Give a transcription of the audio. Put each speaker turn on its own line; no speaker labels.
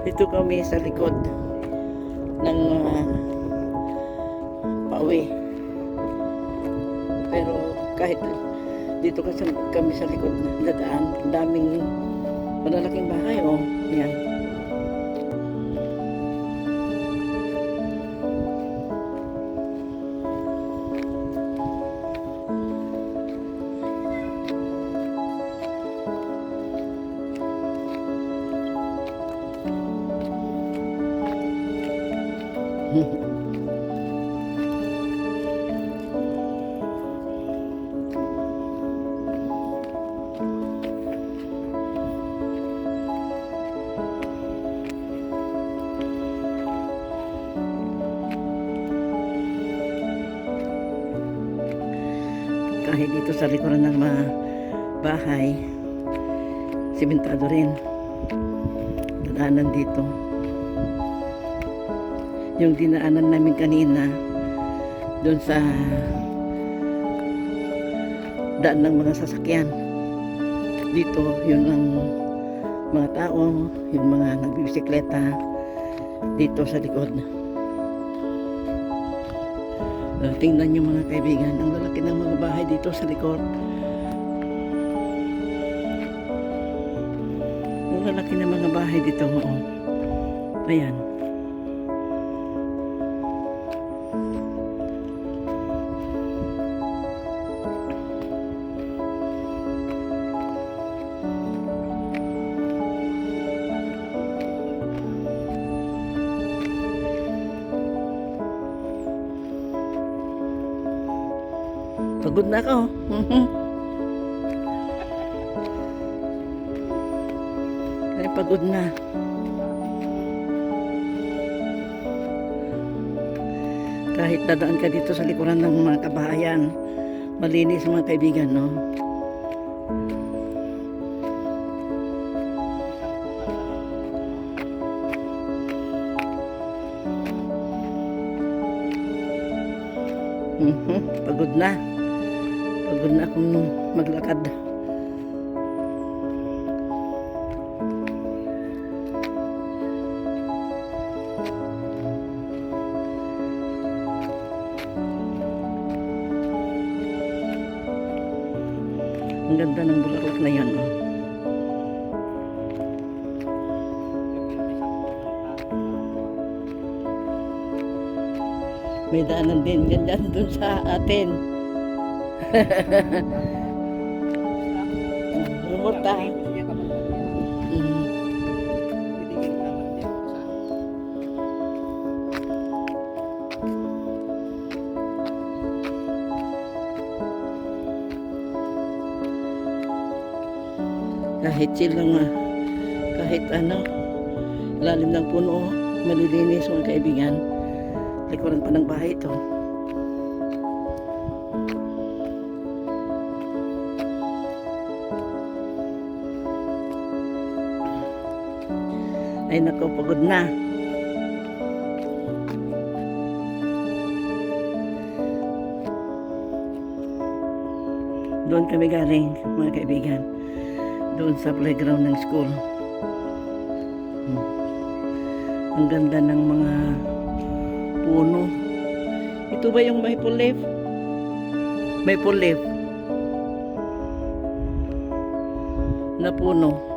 Dito kami sa likod ng pauwi. Pero kahit dito kasi kami sa likod dadaan, daming malalaking bahay. Oh, yan. Kahit dito sa likuran ng mga bahay, simentado rin. Dadaanan dito. Yung dinaanan namin kanina doon sa daan ng mga sasakyan. Dito, yun ang mga tao, yung mga nagbibisikleta dito sa likod. Tingnan nyo mga kaibigan, ang lalaki ng mga bahay dito sa likod. Ang lalaki ng mga bahay dito. Oh. Ayan. Pagod na ako. Ay, pagod na. Kahit dadaan ka dito sa likuran ng mga kabahayan, malinis mga kaibigan, no? Pagod na. Pagod na akong maglakad. Ang ganda ng bulaklak na yan. Oh. May daanan din dyan dun sa atin. Lumot tayo. Kahit silang kahit ano, lalim ng puno, malilinis mga kaibigan. Likuran pa ng bahay ito. Ay nako, pagod na. Doon kami galing mga kaibigan. Doon sa playground ng school. Ang ganda ng mga puno. Ito ba yung maple leaf? Maple leaf na puno.